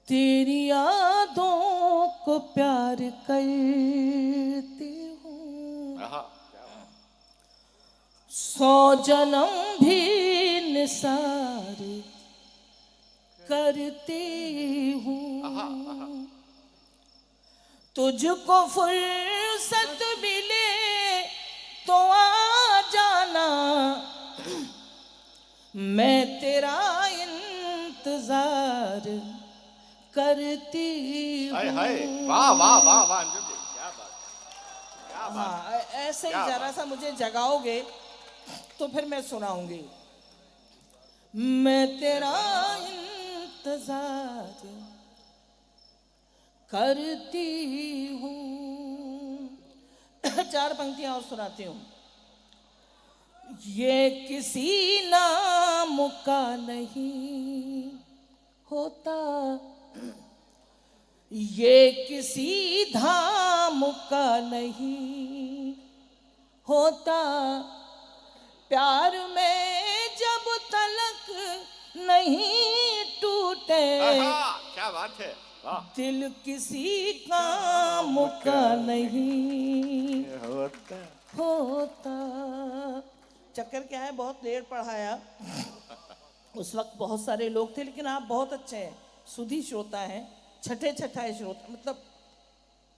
तेरी यादों को प्यार करती हूँ, 100 जन्म भी निसार करती हूँ। तुझको फुर्सत मिले तो आ जाना, मैं तेरा इंतजार करती हूँ। वाह वाह वाह वाह अंजुम जी, क्या बात, क्या बात। हाँ, ऐसे ही जरा सा मुझे जगाओगे तो फिर मैं सुनाऊंगी। मैं तेरा इंतजार करती हूँ। 4 पंक्तियां और सुनाती हूँ। ये किसी नाम का नहीं होता, ये किसी धाम का नहीं होता, प्यार में जब तलक नहीं टूटे, क्या बात है, वाह। दिल किसी काम का नहीं होता। चक्कर क्या है, बहुत देर पढ़ाया, उस वक्त बहुत सारे लोग थे, लेकिन आप बहुत अच्छे हैं, सुधी श्रोता हैं, छठे श्रोता, मतलब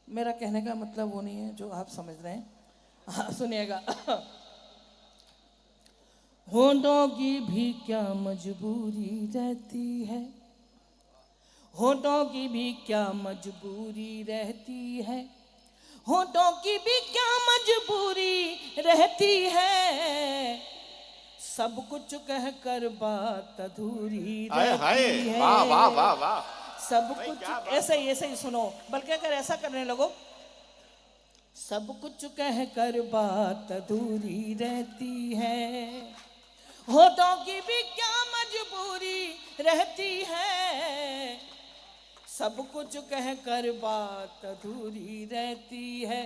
मेरा कहने का मतलब वो नहीं है जो आप समझ रहे हैं। हाँ सुनिएगा। होठों की भी क्या मजबूरी रहती है, होठों की भी क्या मजबूरी रहती है, होठों की भी क्या मजबूरी रहती है, सब कुछ कह कर बात अधूरी रहती है। वाह वाह वाह वाह। सब कुछ ऐसे ही सुनो, बल्कि अगर ऐसा करने लगो, सब कुछ कह कर बात अधूरी रहती है, होठों की भी क्या मजबूरी रहती है, सब कुछ कह कर बात अधूरी रहती है।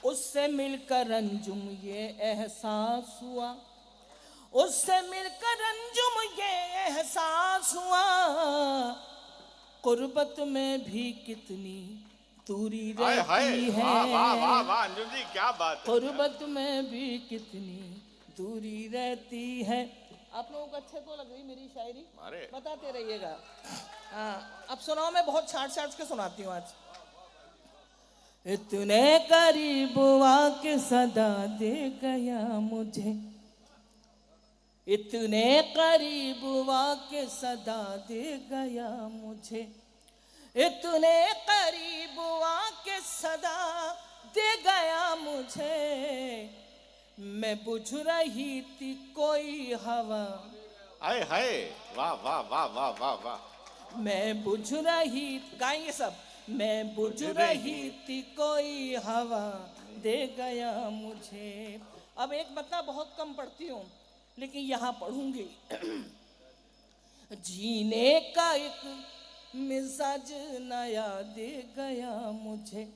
उससे मिलकर अंजुम ये एहसास हुआ, उससे मिलकर अंजुम ये एहसास हुआ, कुर्बत में भी कितनी दूरी रहती है। वाह वाह वाह वाह अंजुम जी, क्या बात है। कुर्बत में भी कितनी दूरी रहती है। आप लोगों को अच्छे तो लग रही मेरी शायरी, बताते रहिएगा। हाँ अब सुनाओ, मैं बहुत छाट के सुनाती हूँ आज। इतने करीब आके सदा दे गया मुझे, इतने करीब आके सदा दे गया मुझे, इतने करीब आके सदा दे गया मुझे, मैं बुझ रही थी कोई हवा। हाय हाय, वाह वाह वाह वाह वाह वाह। मैं बुझ रही, गाएंगे सब, मैं बुझ रही थी कोई हवा दे गया मुझे। अब एक मतलब बहुत कम पढ़ती हूँ, लेकिन यहाँ पढ़ूंगी। जीने का एक मिजाज नया दे गया मुझे,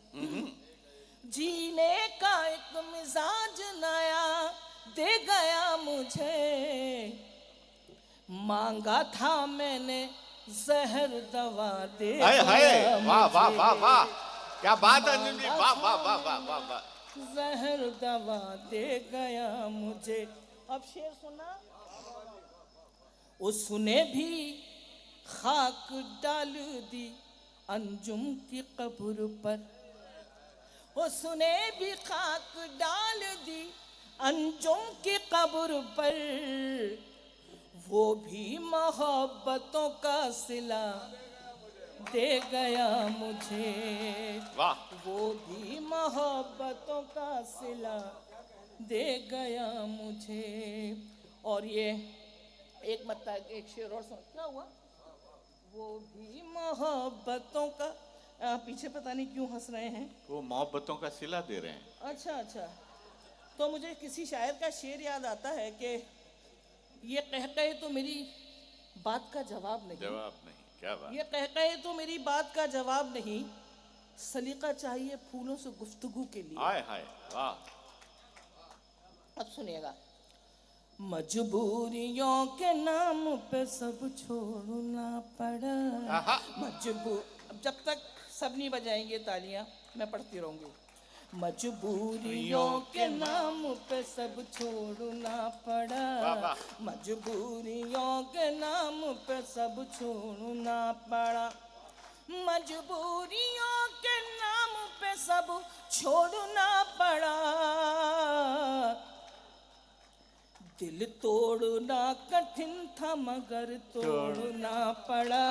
जीने का एक मिजाज नया दे गया मुझे, मांगा था मैंने जहर दवा दे गया मुझे। वाह वाह वाह वाह, क्या बात है अंजुम जी, वाह वाह वाह वाह वाह वाह। जहर दवा दे गया मुझे। अब शेर सुना। उसने भी खाक डाल दी अंजुम की कब्र पर, उसने भी खाक डाल दी अंजुम की कब्र पर, वो भी मोहब्बतों का सिला दे गया मुझे। वाह। वो भी मोहब्बतों का सिला दे गया मुझे। और ये एक मतलब एक शेर और सुन, क्या हुआ, वो भी मोहब्बतों का, पीछे पता नहीं क्यों हंस रहे हैं, वो मोहब्बतों का सिला दे रहे हैं। अच्छा, तो मुझे किसी शायर का शेर याद आता है कि ये कह कहे तो मेरी बात का जवाब नहीं, क्या बात, ये कह कहे तो मेरी बात का जवाब नहीं, सलीका चाहिए फूलों से गुफ्तगू के लिए। हाय हाय वाह। अब सुनिएगा। मजबूरियों के नाम पे सब छोड़ना पड़ा। आहा। अब जब तक सब नहीं बजाएंगे तालियां मैं पढ़ती रहूंगी। मजबूरियों के नाम पे सब छोड़ना पड़ा। वाह, वाह। मजबूरियों के नाम पे सब छोड़ना पड़ा। मजबूरियों के नाम पे सब छोड़ना पड़ा। दिल तोड़ना कठिन था मगर तोड़ना पड़ा।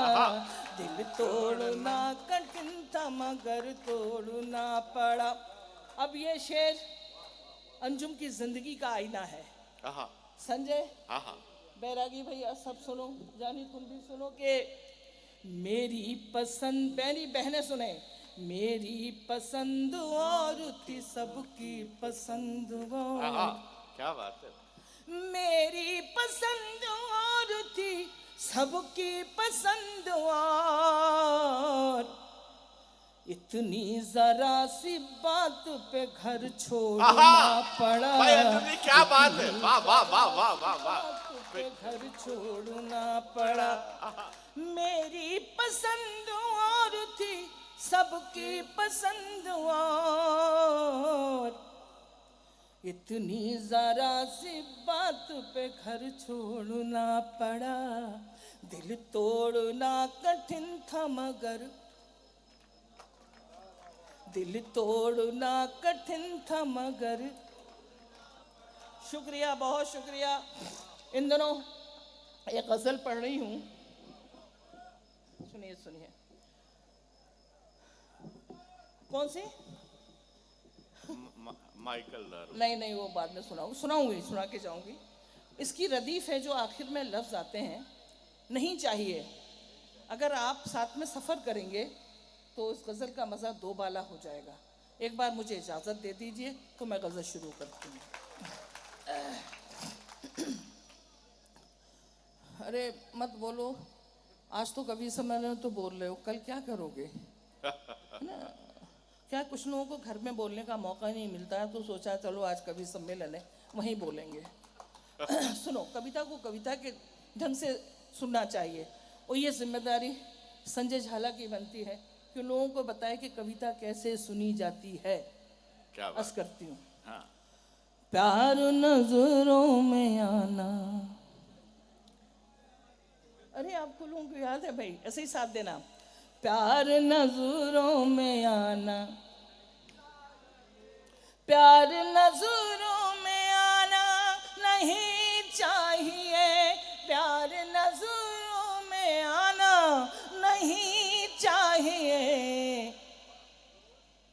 दिल तोड़ना कठिन था मगर तोड़ना पड़ा। अब ये शेर अंजुम की जिंदगी का आईना है। आहा। संजय आहा। बैरागी भैया सब सुनो, जानी तुम भी सुनो कि मेरी पसंद, मेरी बहनें सुने, मेरी पसंद और थी सबकी पसंद आहा। और। क्या बात है। मेरी पसंद और थी सबकी पसंद और। इतनी जरा सी बात पे घर छोड़ना पड़ा। भाई अंजुम जी क्या बात है। वाह वाह वाह वाह वाह वाह। बात पे घर छोड़ना पड़ा। मेरी पसंद और थी सबकी पसंद और। इतनी जरा सी बात पे घर छोड़ना पड़ा। दिल तोड़ना कठिन था मगर, दिल तोड़ना कठिन था मगर। शुक्रिया, बहुत शुक्रिया। इन दिनों एक गजल पढ़ रही हूँ, सुनिए सुनिए। कौन सी? माइकल दारू। नहीं वो बाद में सुनाऊंगी, सुना के जाऊंगी। इसकी रदीफ है जो आखिर में लफ्ज आते हैं, नहीं चाहिए। अगर आप साथ में सफ़र करेंगे तो इस गज़ल का मज़ा दो बाला हो जाएगा। एक बार मुझे इजाज़त दे दीजिए तो मैं गज़ल शुरू करती हूँ। अरे मत बोलो, आज तो कभी सम्मेलन तो बोल रहे हो, कल क्या करोगे? ना क्या कुछ लोगों को घर में बोलने का मौका नहीं मिलता है, तो सोचा चलो आज कवि सम्मेलन है वहीं बोलेंगे। सुनो, कविता को कविता के ढंग से सुनना चाहिए और ये जिम्मेदारी संजय झाला की बनती है कि लोगों को बताए कि कविता कैसे सुनी जाती है। क्या अर्ज करती हूँ। हाँ। प्यार नजरों में आना। अरे आपको लोगों को याद है भाई, ऐसे ही साथ देना। प्यार नजरों में आना, प्यार नजरों में आना नहीं चाहिए। प्यार नजरों में आना नहीं चाहिए।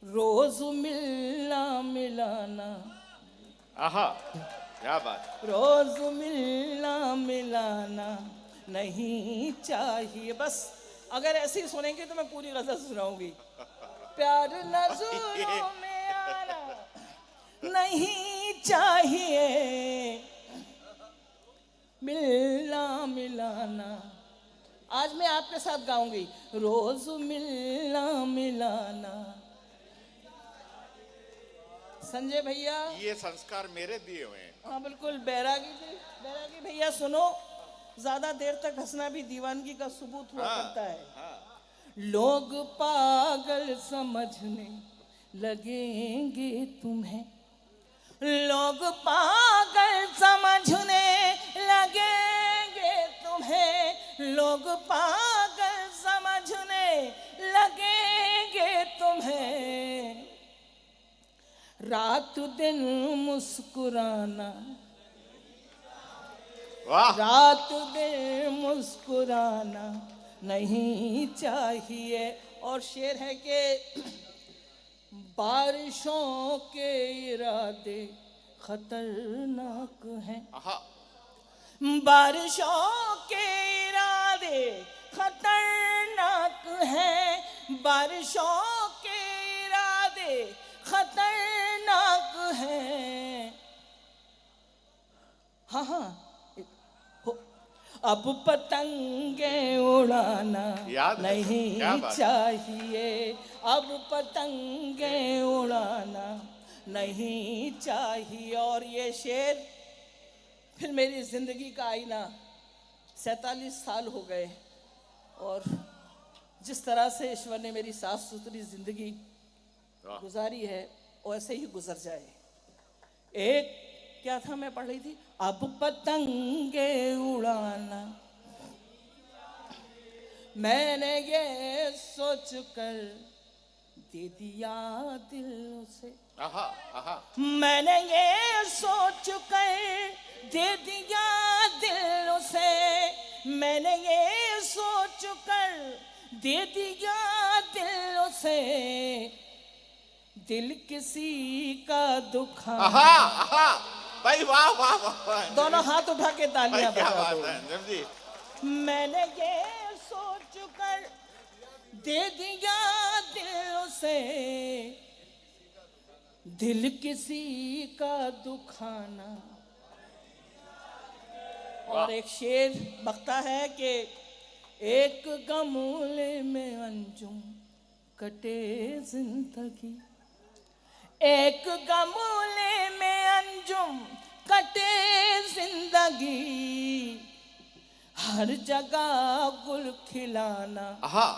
रोज मिलना मिलाना। आहा। क्या बात। रोज मिलना मिलाना नहीं चाहिए। बस अगर ऐसे ही सुनेंगे तो मैं पूरी गजल सुनाऊंगी। प्यार नजरों में आना नहीं चाहिए। मिलना मिलाना। आज मैं आपके साथ गाऊंगी। रोज मिलना मिलाना। संजय भैया, ये संस्कार मेरे दिए हुए हैं। हाँ बिल्कुल। बैरागी भैया सुनो, ज्यादा देर तक हंसना भी दीवानगी का सबूत हुआ करता है। लोग पागल समझने लगेंगे तुम्हें। लोग पागल समझने लगेंगे तुम्हें। लोग पागल समझने लगेंगे तुम्हें। रात दिन मुस्कुराना। वाह। रात दिन मुस्कुराना नहीं चाहिए। और शेर है कि बारिशों के इरादे खतरनाक हैं। आहा। बारिशों के इरादे खतरनाक हैं। बारिशों के इरादे खतरनाक हैं। हाँ अब पतंगे उड़ाना नहीं चाहिए। अब पतंगे उड़ाना नहीं चाहिए। और ये शेर फिर मेरी जिंदगी का आईना 47 साल हो गए और जिस तरह से ईश्वर ने मेरी साफ सुथरी जिंदगी वाह। गुजारी है वैसे ही गुजर जाए। एक क्या था मैं पढ़ रही थी, अब पतंगे उड़ाना मैंने ये सोच कर दे दिया दिल उसे, आहा आहा मैंने ये सोच कर दे दिया दिल उसे, मैंने ये सोच कर दे दिया दिल उसे, दिल किसी का दुखा। आहा आहा भाई वाह वाह वाह। दोनों हाथ उठा के भाई तालियां क्या बजा बात दो। है अंजुम जी। मैंने ये सोच कर दे दिया दिल उसे, दिल किसी का दुखाना। और एक शेर बकता है कि एक गमले में अंजुम कटे जिंदगी, एक गमले में अंजुम कटे जिंदगी, हर जगह गुल खिलाना, आहा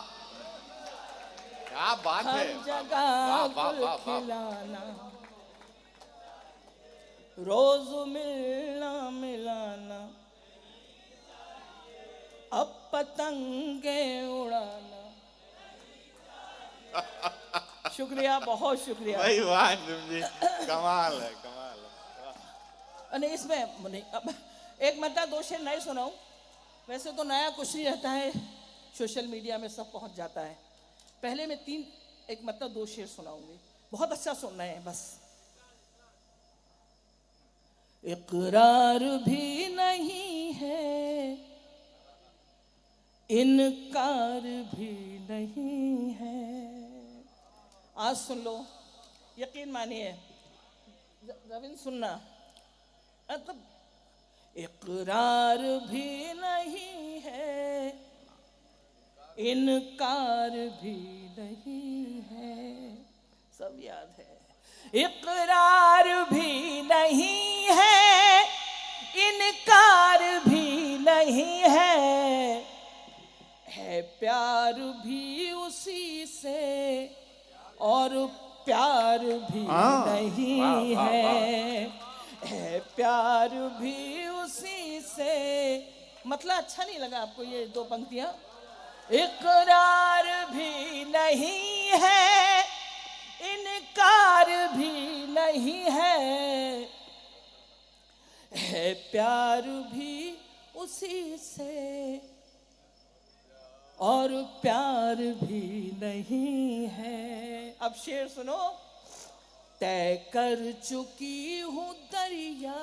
क्या बात हर है। जगह वाह वाह गुल वाह वाह। खिलाना, रोज मिलना मिलाना, अब पतंगे उड़ाना। शुक्रिया, बहुत शुक्रिया। भाई वाह अंजुम जी, कमाल है कमाल है। नहीं इसमें नहीं, अब एक मतलब दो शेर नहीं सुनाऊं, वैसे तो नया कुछ नहीं रहता है, सोशल मीडिया में सब पहुंच जाता है। पहले मैं तीन एक मतलब दो शेर सुनाऊंगी, बहुत अच्छा सुनना है बस। इकरार भी नहीं है, इनकार भी नहीं है। आज सुन लो, यकीन मानिए, रविंद्र सुनना। मतलब इकरार भी नहीं है, इनकार भी नहीं है, सब याद है। इकरार भी नहीं है, इनकार भी नहीं है प्यार भी उसी से और प्यार भी नहीं वाह, वाह, है प्यार भी उसी से। मतलब अच्छा नहीं लगा आपको ये दो पंक्तियां? इकरार भी नहीं है, इनकार भी नहीं है प्यार भी उसी से और प्यार भी नहीं है। अब शेर सुनो। तय कर चुकी हूँ दरिया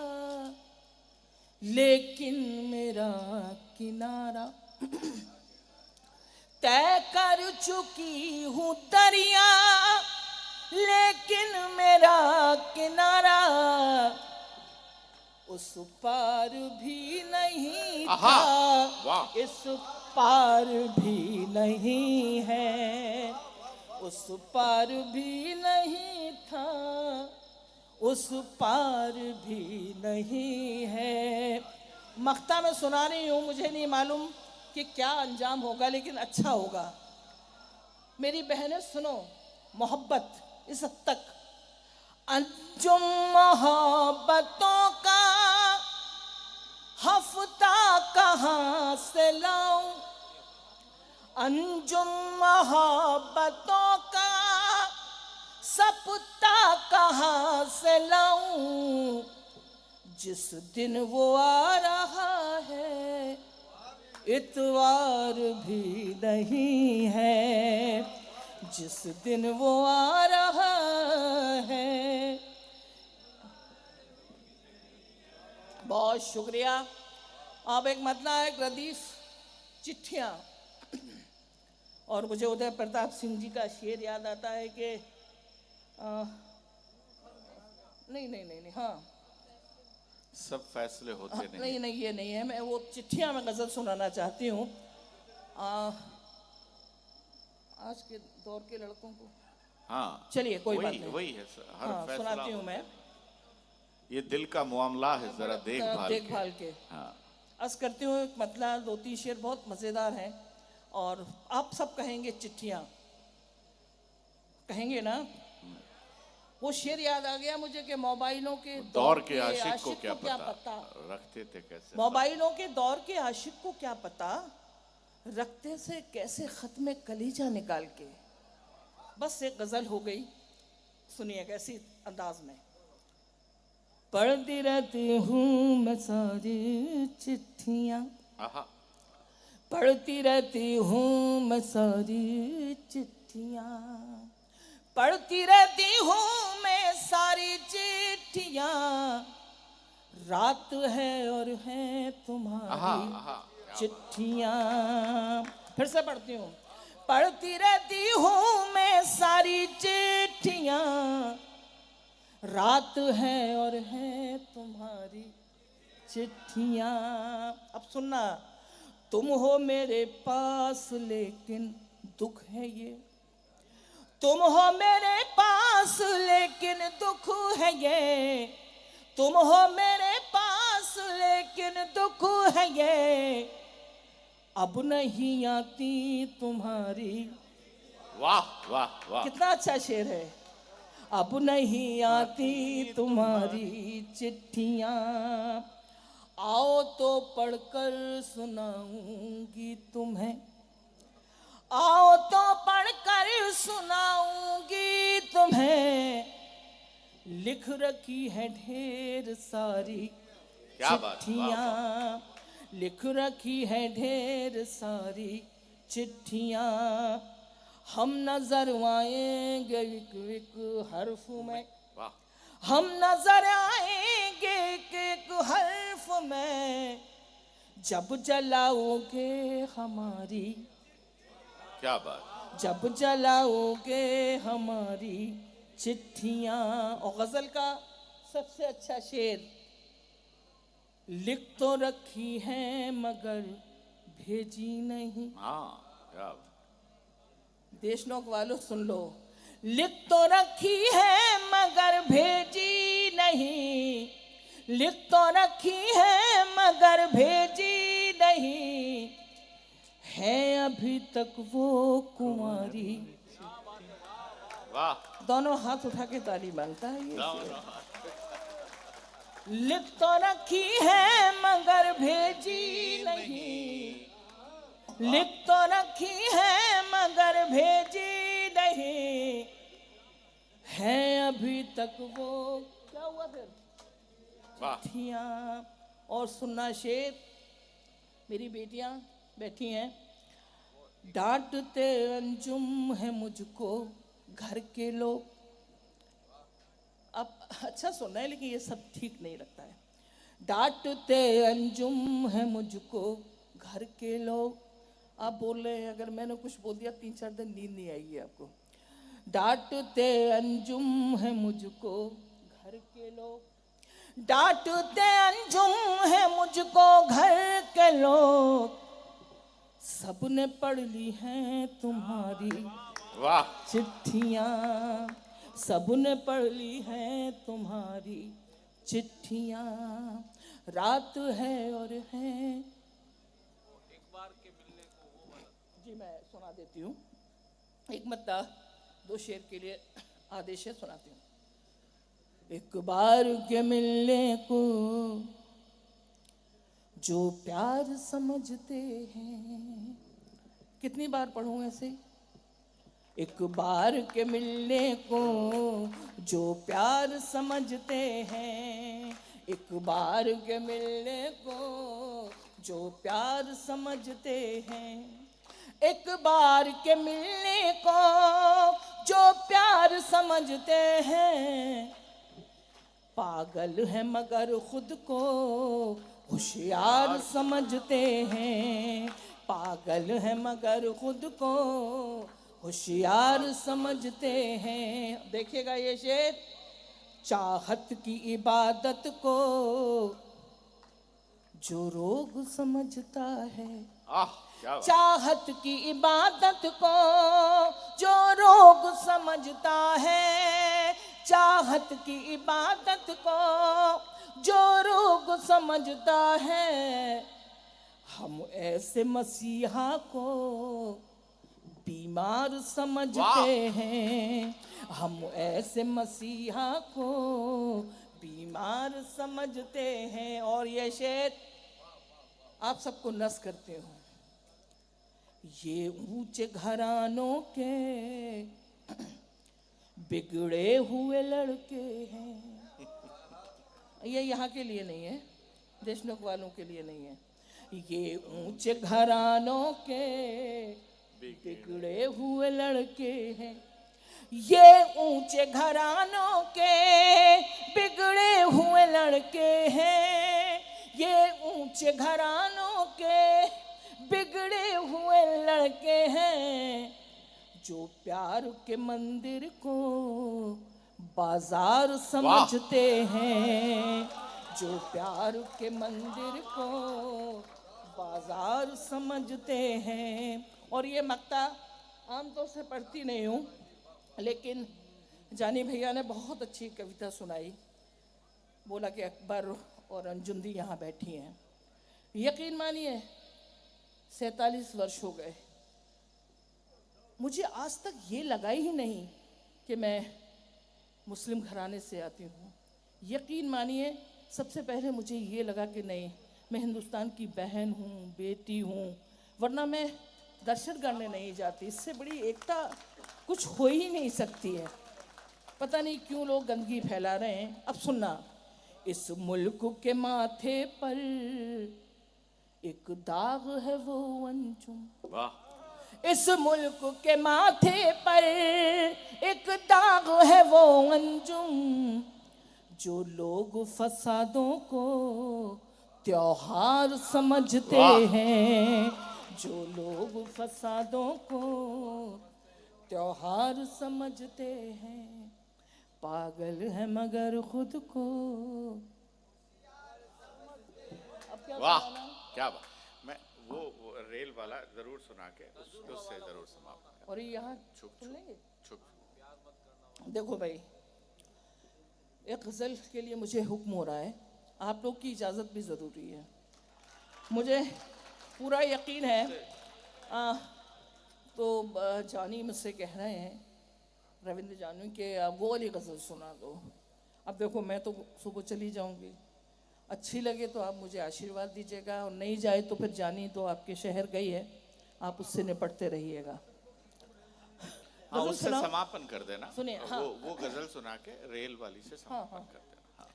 लेकिन मेरा किनारा, तय कर चुकी हूँ दरिया लेकिन मेरा किनारा उस पार भी नहीं था, इस पार भी नहीं है, उस पार भी नहीं था, उस पार भी नहीं है। मख्ता में सुना रही हूँ, मुझे नहीं मालूम कि क्या अंजाम होगा, लेकिन अच्छा होगा। मेरी बहनें सुनो, मोहब्बत इस हद तक। अंजुम मोहब्बतों का हफ्ता कहाँ से लाऊं, अंजुम मोहब्बतों का सप्ता कहाँ से लाऊं, जिस दिन वो आ रहा है इतवार भी नहीं है, जिस दिन वो आ रहा है। बहुत शुक्रिया। अब एक मतलब है रदीफ चिट्ठियाँ, और मुझे उदय प्रताप सिंह जी का शेर याद आता है कि नहीं हाँ, सब फैसले होते हाँ, नहीं। नहीं ये नहीं है, मैं वो चिट्ठियाँ में गजल सुनाना चाहती हूँ आज के दौर के लड़कों को। हाँ चलिए कोई बात नहीं, वही है हर हाँ फैसला सुनाती हूँ मैं। ये दिल का मामला है, जरा देखभाल के। हाँ। अर्ज करती हूँ एक मतलब 2-3 शेर बहुत मजेदार हैं और आप सब कहेंगे चिट्ठियां कहेंगे ना। वो शेर याद आ गया मुझे कि मोबाइलों के दौर के आशिक को क्या पता रखते थे कैसे, मोबाइलों के दौर के आशिक को क्या पता रखते से कैसे खत में कलीजा निकाल के। बस एक गजल हो गई, सुनिए कैसी अंदाज में। पढ़ती रहती हूँ मैं सारी चिट्ठियाँ, पढ़ती रहती हूँ मैं सारी चिट्ठियाँ, पढ़ती रहती हूँ मैं सारी चिट्ठियाँ, रात है और है तुम्हारी चिट्ठियाँ। फिर से पढ़ती हूँ। पढ़ती रहती हूँ मैं सारी चिट्ठियाँ, रात है और है तुम्हारी चिट्ठियाँ। अब सुनना। तुम हो मेरे पास लेकिन दुख है ये, तुम हो मेरे पास लेकिन दुख है ये, तुम हो मेरे पास लेकिन दुख है ये, अब नहीं आती तुम्हारी। वाह वाह वाह, कितना अच्छा शेर है। अब नहीं आती तुम्हारी चिट्ठियाँ, आओ तो पढ़कर सुनाऊंगी तुम्हें, आओ तो पढ़कर सुनाऊंगी तुम्हें, लिख रखी है ढेर सारी चिट्ठियाँ, लिख रखी है ढेर सारी चिट्ठियाँ, हम नजर आएंगे एक एक हर्फ में, हम नजर आएंगे एक एक हर्फ में, जब जलाओगे हमारी। क्या बात। जब जलाओगे हमारी चिट्ठियाँ। और गजल का सबसे अच्छा शेर, लिख तो रखी है मगर भेजी नहीं। हाँ, देशनोक वालों सुन लो। लिख तो रखी है मगर भेजी नहीं, लिख तो रखी है मगर भेजी नहीं, है अभी तक वो कुंवारी। वाह। दोनों हाथ उठा के ताली मांगता है ये। लिख तो रखी है मगर भेजी नहीं, लिख तो रखी है मगर भेजी नहीं, है अभी तक वो। क्या हुआ फिर? चिट्ठियाँ। और सुनना शेर, मेरी बेटियां बैठी हैं। डांटते अंजुम है मुझको घर के लोग। अब अच्छा सुनना है लेकिन ये सब ठीक नहीं लगता है। डांटते अंजुम है मुझको घर के लोग। आप बोल रहे हैं अगर मैंने कुछ बोल दिया 3-4 दिन नींद नहीं आएगी आपको। डांटते अंजुम है मुझको घर के लोग, डांटते अंजुम है मुझको घर के लोग, सबने पढ़ ली हैं तुम्हारी चिट्ठियाँ, सबने पढ़ ली हैं तुम्हारी चिट्ठियाँ, रात है और है। जी मैं सुना देती हूँ। एक मद्दा 2 शेर के लिए आदेश है, सुनाती हूँ। एक बार के मिलने को जो प्यार समझते हैं। कितनी बार पढ़ूं ऐसे? एक बार के मिलने को जो प्यार समझते हैं, एक बार के मिलने को जो प्यार समझते हैं, एक बार के मिलने को जो प्यार समझते हैं, पागल है मगर खुद को होशियार समझते हैं, पागल है मगर खुद को होशियार समझते हैं। देखिएगा ये शेर, चाहत की इबादत को जो रोग समझता है, चाहत की इबादत को जो रोग समझता है, चाहत की इबादत को जो रोग समझता है, हम ऐसे मसीहा को बीमार समझते हैं। हम ऐसे मसीहा को बीमार समझते हैं। और ये शेर आप सबको नस करते हो। ये ऊंचे घरानों के बिगड़े हुए लड़के हैं। ये यहाँ के लिए नहीं है, देशनोक वालों के लिए नहीं है। ये ऊंचे घरानों के बिगड़े हुए लड़के हैं। ये ऊंचे घरानों के बिगड़े हुए लड़के हैं। ये ऊंचे घरानों के बिगड़े हुए लड़के हैं, जो प्यार के मंदिर को बाजार समझते हैं। जो प्यार के मंदिर को बाजार समझते हैं। और ये मक्ता आमतौर से पढ़ती नहीं हूँ, लेकिन जानी भैया ने बहुत अच्छी कविता सुनाई। बोला कि अकबर और अंजुम यहाँ बैठी हैं। यकीन मानिए 47 वर्ष हो गए, मुझे आज तक ये लगा ही नहीं कि मैं मुस्लिम घराने से आती हूँ। यकीन मानिए सबसे पहले मुझे ये लगा कि नहीं, मैं हिंदुस्तान की बहन हूँ, बेटी हूँ, वरना मैं दर्शन करने नहीं जाती। इससे बड़ी एकता कुछ हो ही नहीं सकती है। पता नहीं क्यों लोग गंदगी फैला रहे हैं। अब सुनना, इस मुल्क के माथे पर एक दाग है वो अंजुम। वाह। इस मुल्क के माथे पर एक दाग है वो अंजुम, जो लोग फसादों को त्योहार समझते हैं। जो लोग फसादों को त्योहार समझते हैं, पागल है मगर खुद को। वाह, क्या बात। मैं वो रेल वाला जरूर सुना के उससे जरूर समाप्त। और यहाँ सुन लेंगे। देखो भाई, एक गज़ल के लिए मुझे हुक्म हो रहा है, आप लोग की इजाज़त भी ज़रूरी है। मुझे पूरा यकीन है तो जानी मुझसे कह रहे हैं, रविंद्र जानू, कि वो वाली गज़ल सुना दो। अब देखो, मैं तो सुबह चली जाऊंगी, अच्छी लगे तो आप मुझे आशीर्वाद दीजिएगा, और नहीं जाए तो फिर जानी तो आपके शहर गई है, आप उससे निपटते रहिएगा। हाँ, उससे समापन कर देना। सुनिए, हाँ, वो गजल सुना के रेल वाली से समापन कर देना। हाँ।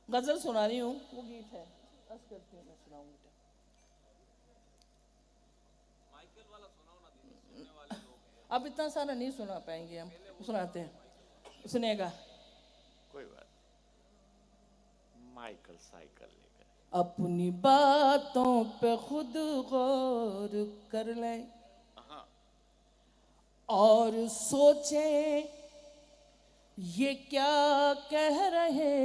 गजल सुना रही हूँ, वो गीत है, बस करती हूँ, मैं सुनाऊंगी। अब इतना सारा नहीं सुना पाएंगे हम, सुनाते हैं, सुनेगा। कोई बात। माइकल साइकिल लेकर अपनी बातों पे खुद गौर कर ले और सोचें ये क्या कह रहे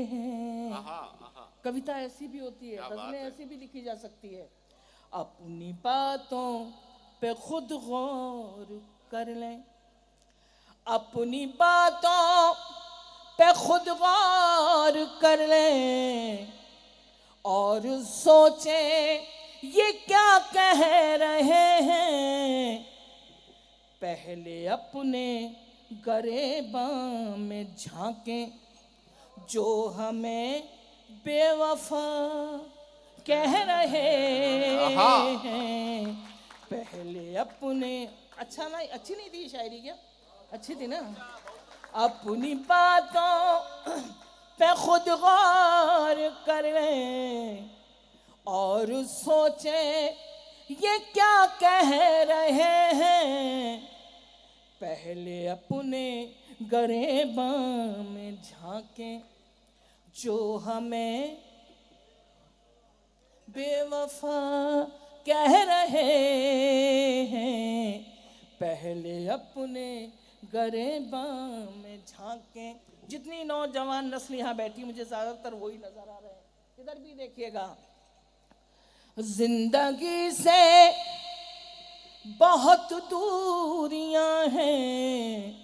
हैं। कविता ऐसी भी होती है, गज़लें ऐसी भी लिखी जा सकती है। अपनी बातों पे खुद गौर कर लें, अपनी बातों पे खुद गौर कर लें और सोचें ये क्या कह रहे हैं। पहले अपने गरेबां में झांकें जो हमें बेवफा कह रहे हैं। पहले अपने, अच्छा नहीं, अच्छी नहीं थी शायरी? क्या अच्छी थी ना। अपनी बातों पे खुद गौर कर लें और सोचें ये क्या कह रहे हैं। पहले अपने गरेबां में झांकें जो हमें बेवफा कह रहे हैं। पहले अपने गरेबां में झांकें। जितनी नौजवान नस्ल यहाँ बैठी, मुझे ज़्यादातर वही नज़र आ रहे हैं। इधर भी देखिएगा। जिंदगी से बहुत दूरियां हैं,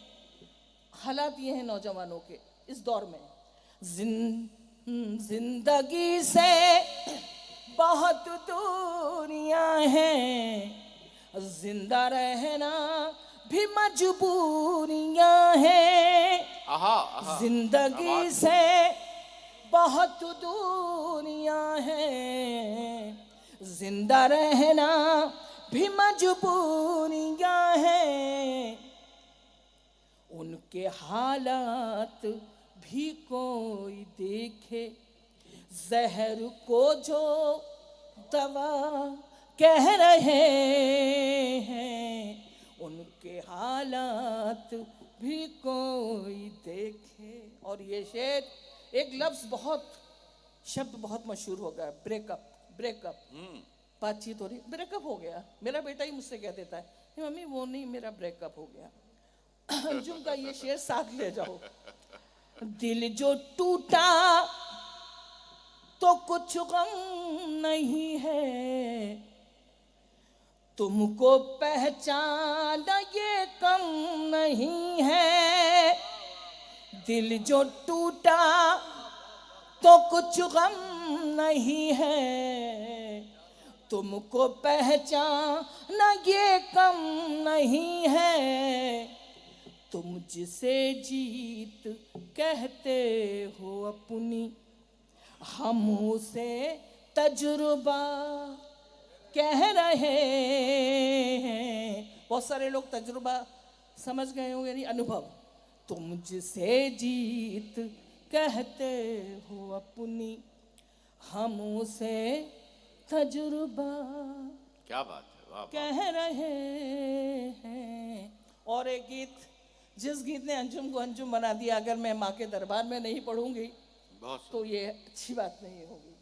हालात ये हैं नौजवानों के इस दौर में। जिंदगी से बहुत दूरियां हैं, जिंदा रहना भी मजबूरियां हैं। जिंदगी से बहुत दूरियां हैं, जिंदा रहना भी मजबूरियां हैं। उनके हालात भी कोई देखे, जहर को जो दवा कह रहे हैं। उनके हालात भी कोई देखे। और ये शेर, एक लफ्ज बहुत, शब्द बहुत मशहूर हो गया, ब्रेकअप। ब्रेकअप, बातचीत हो रही, ब्रेकअप हो गया। मेरा बेटा ही मुझसे कह देता है, मम्मी वो नहीं, मेरा ब्रेकअप हो गया। अंजुम का ये शेर साथ ले जाओ। दिल जो टूटा तो कुछ गम नहीं है, तुमको पहचाना ये कम नहीं है। दिल जो टूटा तो कुछ गम नहीं है, तुमको पहचाना ये कम नहीं है। तुम जिसे जीत कहते हो अपनी, हम उसे तजुर्बा कह रहे हैं। बहुत सारे लोग तजुर्बा समझ गए होंगे, यानी अनुभव। तुम जिसे जीत कहते हो अपनी, हम उसे तजुर्बा क्या बात है, वाह, कह रहे हैं। और एक गीत, जिस गीत ने अंजुम को अंजुम बना दिया, अगर मैं माँ के दरबार में नहीं पढ़ूंगी तो ये अच्छी बात नहीं होगी।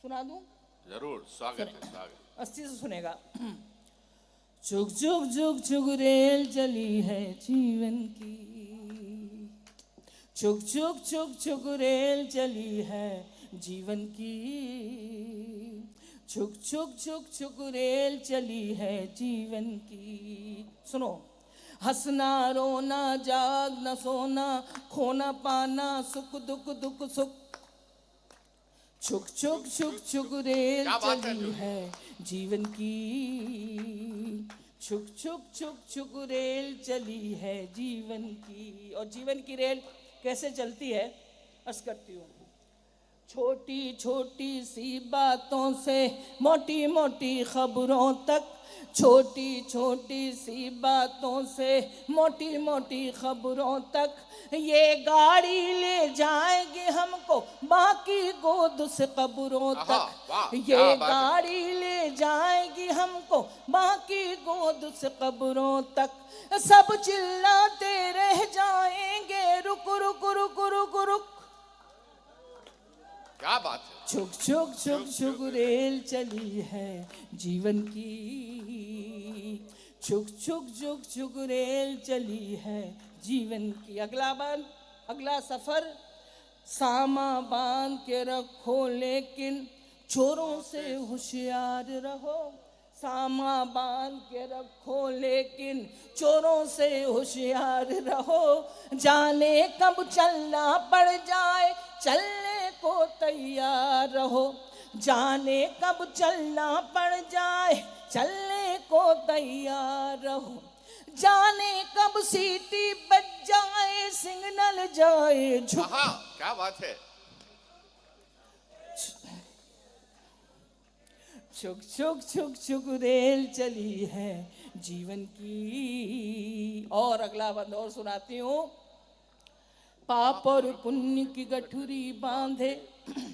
सुना दूं? जरूर, स्वागत है, स्वागत। अस्सी से सुनेगा। चुक चुक चुक चुक रेल चली है जीवन की, चुक चुक चुक चुक रेल चली है जीवन की, चुक चुक चुक चुक रेल चली है जीवन की। सुनो, हंसना रोना जाग न सोना, खोना पाना सुख दुख दुख सुख, छुक छुक छुक छुक रेल चली है जीवन की, छुक छुक छुक छुक रेल चली है जीवन की। और जीवन की रेल कैसे चलती है, अर्ज करती हूँ। छोटी छोटी सी बातों से मोटी मोटी खबरों तक, छोटी छोटी सी बातों से मोटी मोटी खबरों तक, ये गाड़ी ले जाएगी हमको बाकी गोद से कब्रों तक। ये गाड़ी ले जाएगी हमको बाकी गोद से कब्रों तक। सब चिल्लाते रह जाएंगे रुक रुक रुक रुक रुक। क्या बात है। छुक छुक छुक छुक रेल चली है जीवन की, छुक छुक छुक छुक रेल चली है जीवन की। अगला सफर सामा बांध के रखो, लेकिन चोरों से होशियार रहो। सामा बांध के रखो, लेकिन चोरों से होशियार रहो। जाने कब चलना पड़ जाए, चलने को तैयार रहो। जाने कब चलना पड़ जाए, चलने को तैयार रहो। जाने कब सीटी बज जाए, सिग्नल जाए झुक। क्या बात है। छुक छुक छुक छुक रेल चली है जीवन की। और अगला बंद और सुनाती हूँ। पाप और पुण्य की गठुरी बांधे,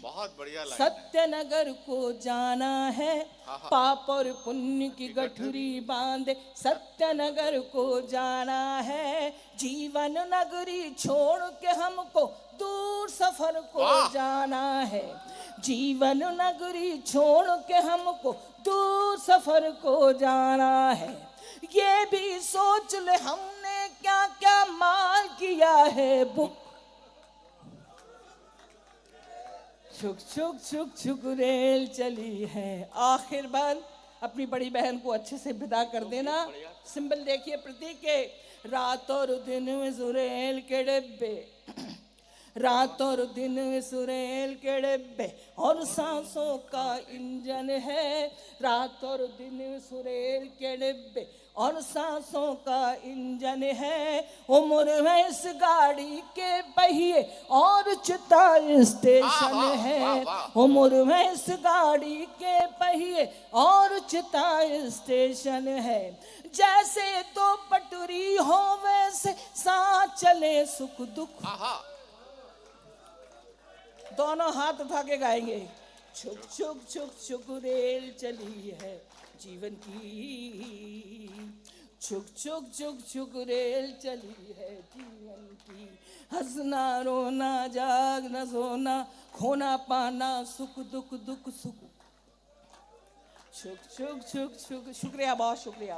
बहुत बढ़िया लाइन है। सत्यनगर को जाना है। पाप और पुण्य की गठुरी बांधे, सत्यनगर को जाना है। जीवन नगरी छोड़ के हमको दूर सफर को जाना है। जीवन नगरी छोड़ के हमको दूर सफर को जाना है। ये भी सोच ले हमने क्या क्या माल किया है बुक। छुक छुक छुक छुक रेल चली है। आखिर बंद अपनी बड़ी बहन को अच्छे से विदा कर देना। सिंबल देखिए प्रतीक के, रात और दिन में सुरेल के डिब्बे, रात और दिन में सुरेल के डिब्बे और सांसों का इंजन है, रात और दिन में सुरेल के डिब्बे और सांसों का इंजन है। उम्र है इस गाड़ी के पहिए और चिता स्टेशन है, उम्र है इस गाड़ी के पहिए और चिता स्टेशन है। जैसे दो पटरी हो वैसे साथ चले सुख दुख, दोनों हाथ उठा के गाएंगे। छुक छुक छुक छुक रेल चली है जीवन की, छुक छुक छुक छुक रेल चली है जीवन की। हंसना रोना जागना सोना खोना पाना सुख दुख दुख सुख, छुक छुक छुक छुक। शुक्रिया, बहुत शुक्रिया।